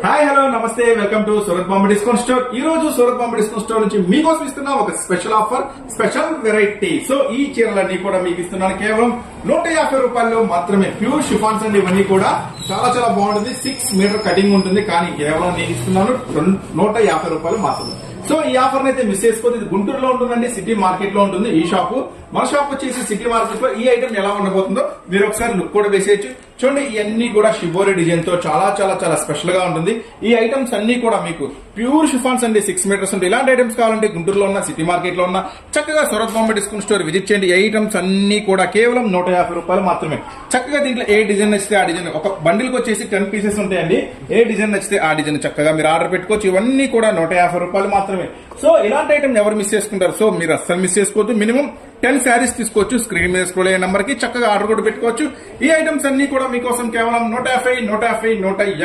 Hi hello నమస్తే welcome to Surat Bombay discount store. ఈ రోజు సూరత్ బాంబే డిస్కౌంట్ స్టోర్ నుంచి మీకోసం ఇస్తున్నా ఒక special offer, special variety. So ఈ చీరలన్నీ కూడా మీకు ఇస్తున్నాను కేవలం 150 రూపాయల్లో మాత్రమే. ప్యూర్ షిఫాన్స్ అండి, ఇవన్నీ కూడా చాలా చాలా బాగుంటుంది. 6 మీటర్ కటింగ్ ఉంటుంది, కానీ కేవలం నేను ఇస్తున్నాను 150 రూపాయలు మాత్రమే. సో ఈ ఆఫర్ అయితే మిస్ చేసుకోవద్దు. ఇది గుంటూరులో ఉంటుందండి, సిటీ మార్కెట్ లో ఉంటుంది ఈ షాపు. మన షాప్ వచ్చేసి సిటీ మార్కెట్ లో. ఈ ఐటమ్ ఎలా ఉండబోతుందో మీరు ఒకసారి లుక్ కూడా వేసేయచ్చు. చూడండి, ఇవన్నీ కూడా షిబోరి డిజైన్ తో చాలా చాలా చాలా స్పెషల్ గా ఉంటుంది. ఈ ఐటమ్స్ అన్ని కూడా మీకు ప్యూర్ షిఫాన్స్ అండి, 6 మీటర్స్ ఉంటాయి. ఇలాంటి ఐటమ్స్ కావాలంటే గుంటూరులో ఉన్న, సిటీ మార్కెట్ లో ఉన్న చక్కగా Surat Bombay discount store visit చేయండి. ఈ ఐటమ్స్ అన్ని కూడా కేవలం 150 రూపాయలు మాత్రమే. చక్కగా దీంట్లో ఏ డిజైన్ నచ్చితే ఆ డిజైన్, ఒక బండిల్ కి వచ్చేసి 10 పీసెస్ ఉంటాయండి. ఏ డిజైన్ నచ్చితే ఆ డిజైన్ చక్కగా మీరు ఆర్డర్ పెట్టుకోవచ్చు. ఇవన్నీ కూడా 150 రూపాయలు మాత్రమే. సో ఇలాంటి ఐటమ్ ఎవరు మిస్ చేసుకుంటారు? సో మీరు అస్సలు మిస్ చేసుకోవద్దు. మినిమం 10 శారీస్ తీసుకోవచ్చు. స్క్రీన్ మీద స్క్రోల్ అయ్యే నంబర్ కి చక్కగా ఆర్డర్ కూడా పెట్టుకోవచ్చు. ఈ ఐటమ్స్ అన్ని కూడా మీకోసం కేవలం 150 రూపాయలు